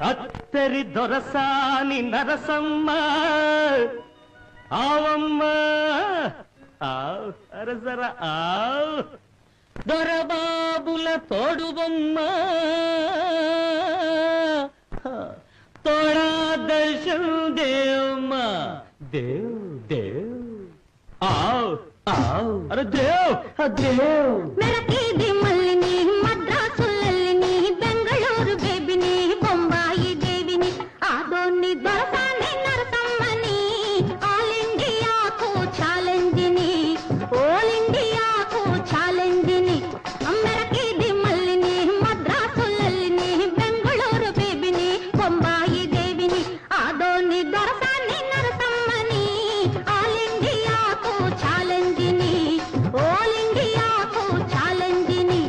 అత్తరి దొరసాని నరసమ్మ ఆవమ్మ అరసర దొరబాబుల తోడుబొమ్మ తోడా దర్శన్ దేవమ్మ దేవ్ దేవ్ అరే దేవ్ దేవ్ మెరకేది మల్లిని మద్రాసుల్లిని బెంగళూరు బేబిని బొంబాయి దేవిని ఆదోని దొరసాని నరసమ్మని ఆల్ ఇండియాకు ఛాలెంజిని ఆల్ ఇండియాకు ఛాలెంజిని మెరకేది మల్లిని మద్రాసుల్లిని బెంగళూరు బేబిని బొంబాయి దేవిని ఆదోని దొరసాని నరసమ్మని ఆల్ ఇండియాకు ఛాలెంజిని ఆల్ ఇండియాకు ఛాలెంజిని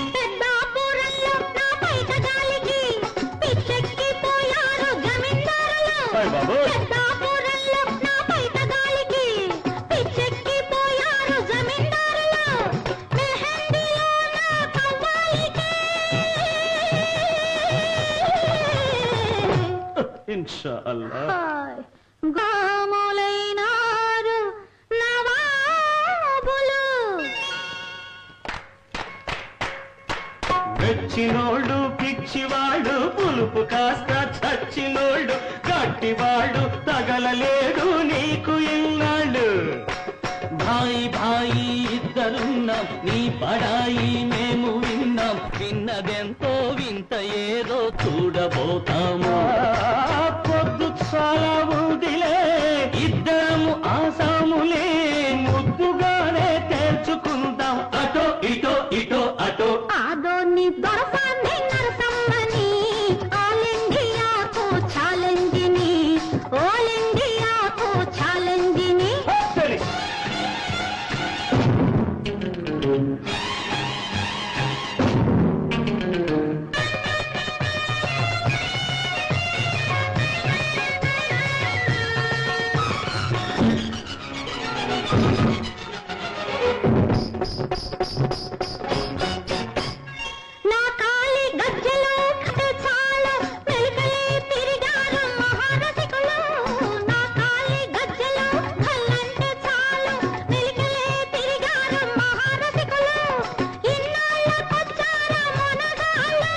పెద్దాపురంలో నా పైట గాలికి పిచ్చెక్కిపోయారు జమీందారులు పెద్దాపురంలో నా పైట గాలికి పిచ్చెక్కిపోయారు జమీందారులు మెహందీలో నా కవ్వాలికి ఇన్షాఅల్లాహ్ గాములైనారు నవాబులు మెచ్చినోళ్ళు పిచ్చివాడు పులుపు కాస్త చచ్చినోళ్ళు గట్టివాడు తగలలేడు నీకు ఇన్నాళ్ళు భాయి భాయి ఇద్దరున్నాం నీ పడాయి మేము విన్నాం విన్నదెంతో వింత ఏదో చూడబోతాము పొద్దు చాలా ఉందిలే ఇద్దరము ఆసాములే ముద్దుగానే తేల్చుకుందాం అటో ఇటో ఇటో అటో ఆదోని దొరసాని నరసమ్మని ఆల్ ఇండియాకు ఛాలెంజిని ఆల్ ఇండియాకు ఛాలెంజిని సరే నా కాలి గజ్జలు కట్టే చాలు మెలికలే తిరిగారు మహారసికులు నా కాలి గజ్జలు కళ్ళంటే చాలు మెలికలే తిరిగారు మహారసికులు ఇన్నాళ్ళకొచ్చారు మునగాళ్ళు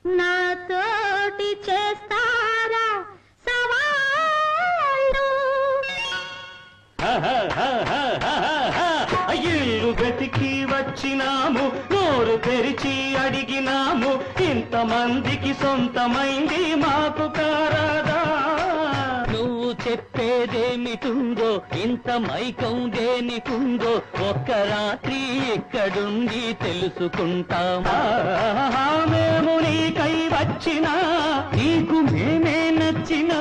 నాతోటి చేస్తారా సవాళ్ళు ఇల్లు వెతికి వచ్చినాము నోరు తెరిచి అడిగినాము ఇంతమందికి సొంతమైంది మాకు కారాదా నువ్వు చెప్పేదేమిటుందో ఇంత మైకం దేనికుందో ఒక్క రాత్రి ఇక్కడుండి తెలుసుకుంటామా మేము నీకై వచ్చినా నీకు మేమే నచ్చినా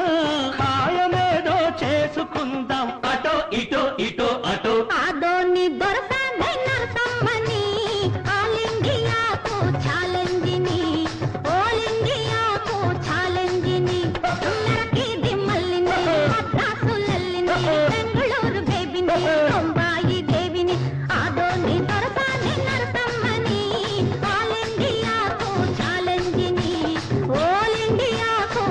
ఖాయమేదో చేసుకుందాం అటో ఇటో ఇటో అటో ఆదోని దొరసాని నరసమ్మని ఆల్ ఇండియాకు ఛాలెంజిని ఆల్ ఇండియాకు ఛాలెంజిని మెరకేది మల్లిని మద్రాసుల్లిని బెంగళూరు బేబిని బొంబాయి దేవిని ఆదోని దొరసాని నరసమ్మని ఆల్ ఇండియాకు ఛాలెంజిని ఆల్ ఇండియాకు